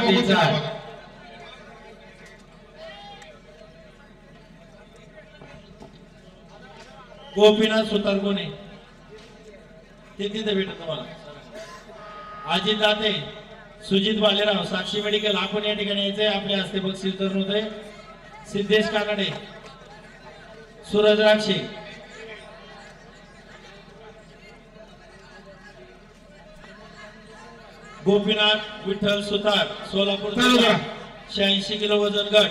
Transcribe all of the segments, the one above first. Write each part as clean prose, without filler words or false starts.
कुस्तीचा गोपीनाथ सुतार कोण आहे ते तिथे भेटत तुम्हाला. अजित दाते, सुजित बालेराव, साक्षी मेडिकल आपण या ठिकाणी यायचंय. आपल्या हस्ते बक्षीस वितरण होते. सिद्धेश कानडे, सूरज राक्षे, गोपीनाथ विठ्ठल सुतार सोलापूर, 86 किलो वजन गट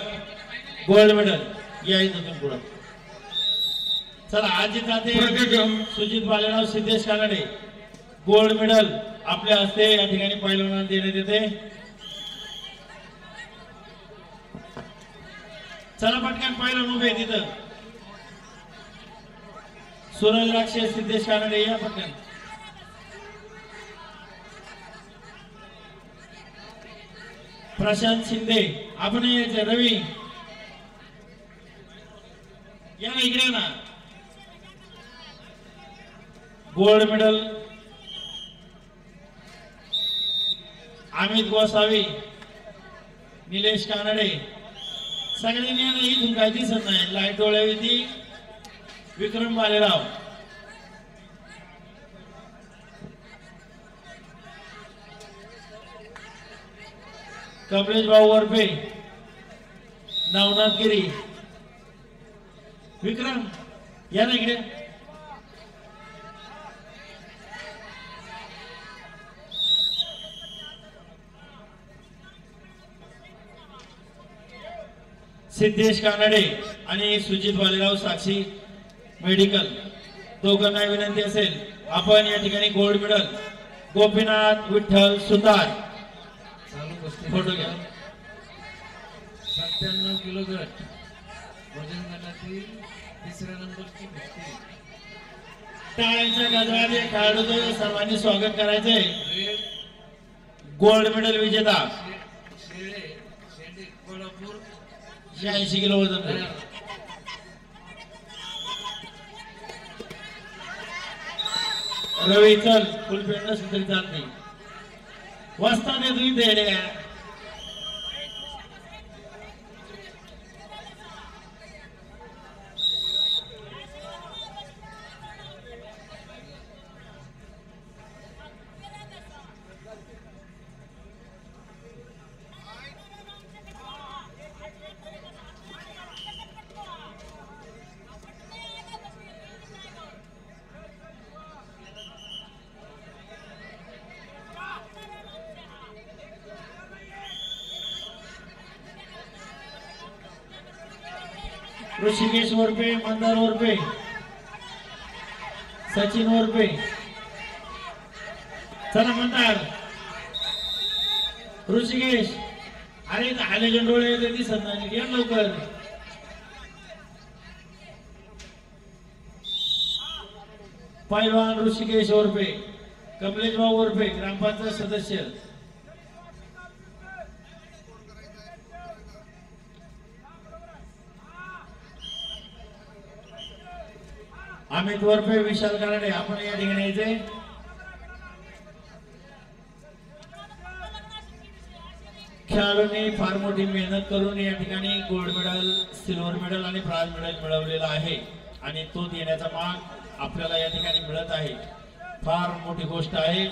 गोल्ड मेडल या इथून पुढे. चला अजित दाते, सुजित बालेराव, सिद्धेश कानडे गोल्ड मेडल आपल्या हस्ते या ठिकाणी पैलवानांना देण्यात येते. चला पटकन पैलवान उभे तिथं. सूरज राक्षे, सिद्धेश कानडे या पटकन. प्रशांत शिंदे आपण यायचे. रवी या ना इकडे ना. गोल्ड मेडल अमित गोसावी, निलेश कानडे सगळ्यांनी इथून काय दिसत नाही. लाईट डोळ्यावरती विक्रम बालेराव, कमलेश भाऊ वरपे, नवनाथ गिरी, विक्रम या ना इकडे. सिद्धेश कानडे आणि सुजित बालेराव, साक्षी मेडिकल दोघांना विनंती असेल आपण या ठिकाणी गोल्ड मेडल गोपीनाथ विठ्ठल सुतार फोटो घ्या. 97 किलो गट वजन गटातील तिसऱ्या नंबरची कुस्ती. टाळ्यांच्या गजराने खेळाडूचं सर्वांनी स्वागत करायचंय. गोल्ड मेडल विजेता कोल्हापूर 86 किलो वजन. रवी चल फुल पेंड सुद्धा चालत नाही. वाजता दे तुम्ही देणे. ऋषिकेश वरपे, मंदार वरपे, सचिन वरपे. चला मंदार, ऋषिकेश. अरे आले डोळे दिसत नाही या लवकर. पैलवान ऋषिकेश वरपे, कमलेश भाऊ वरपे ग्रामपंचायत सदस्य. अमित वरपे, विशाल कानडे आपण या ठिकाणी यायचे. खेळाडूंनी फार मोठी मेहनत करून या ठिकाणी गोल्ड मेडल, सिल्वर मेडल आणि ब्रॉन्झ मेडल मिळवलेला आहे आणि तो देण्याचा मान आपल्याला या ठिकाणी मिळत आहे. फार मोठी गोष्ट आहे.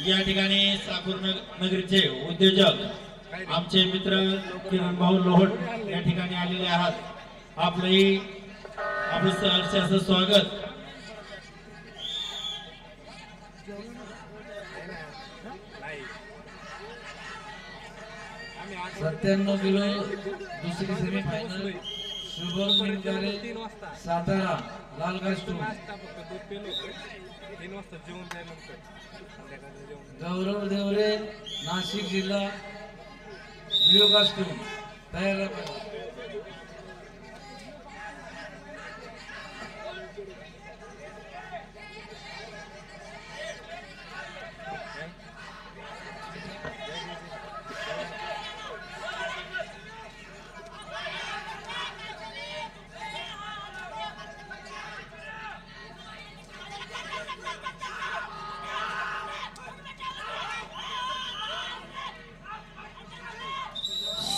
या ठिकाणी साकूर नगरीचे उद्योजक आमचे मित्र किरण भाऊ लोहट या ठिकाणी आलेले आहात. आपलं सहर्ष स्वागत. सत्त्याण्णव किलो दुसरी सेमीफायनल शुभम निमकरे सातारा लाल कास्टूम, गौरव देवरे नाशिक जिल्हा ब्ल्यू कास्टूम तयार राहा.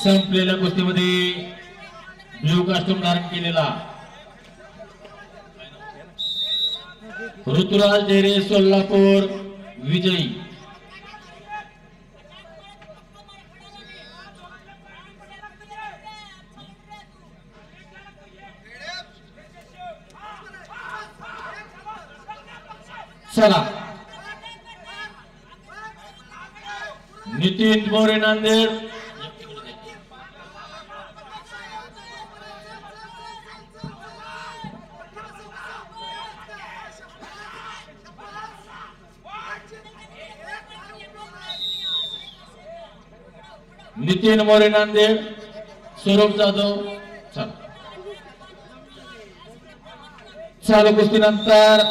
संपलेल्या कुस्तीमध्ये ब्ल्यू कास्ट्यूम धारण केलेला ऋतुराज डेरे सोलापूर विजयी. चला नितीन मोरे नांदेड नितीन मोरे नांदेड स्वरूप जाधव. चालू कुस्तीनंतर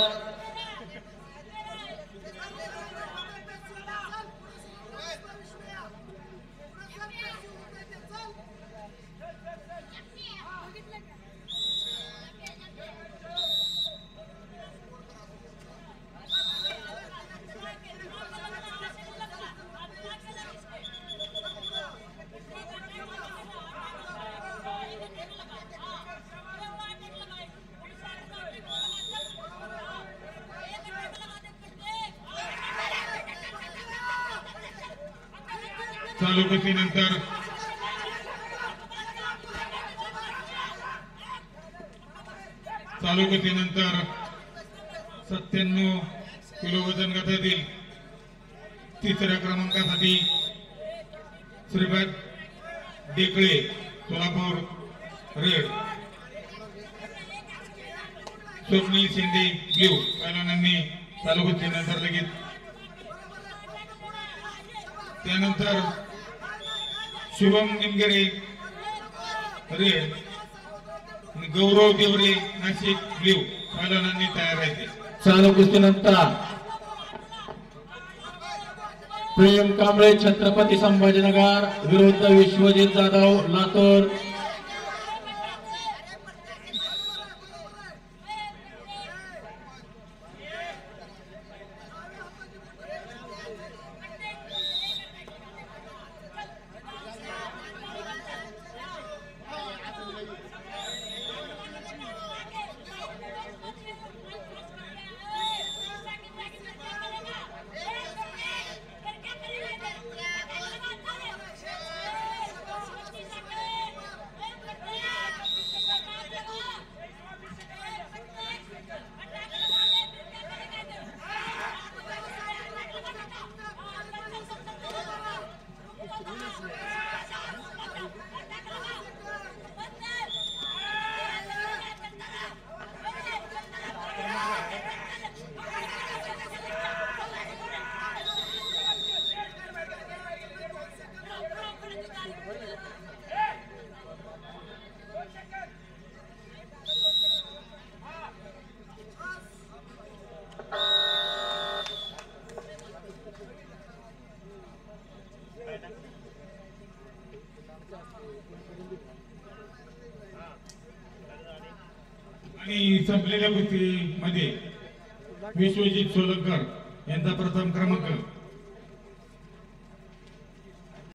चालू कुस्तीनंतर चालू कुस्तीनंतर 97 किलो वजन गटातील तिसऱ्या क्रमांकासाठी श्रीपाद डेकळे सोलापूर रेड, स्वप्नील शिंदे ब्ल्यू पैलवानांनी चालू कुस्तीनंतर लगेच त्यानंतर शुभम निमगरे रेड, गौरव देवरे नाशिक ब्ल्यू पैलवानांनी तयार आहेत. चालू कुस्तीनंतर प्रेम कांबळे छत्रपती संभाजीनगर विरुद्ध विश्वजित जाधव लातूर. आणि संपलेल्या कुस्तीमध्ये विश्वजित सोलंकर यांचा प्रथम क्रमांक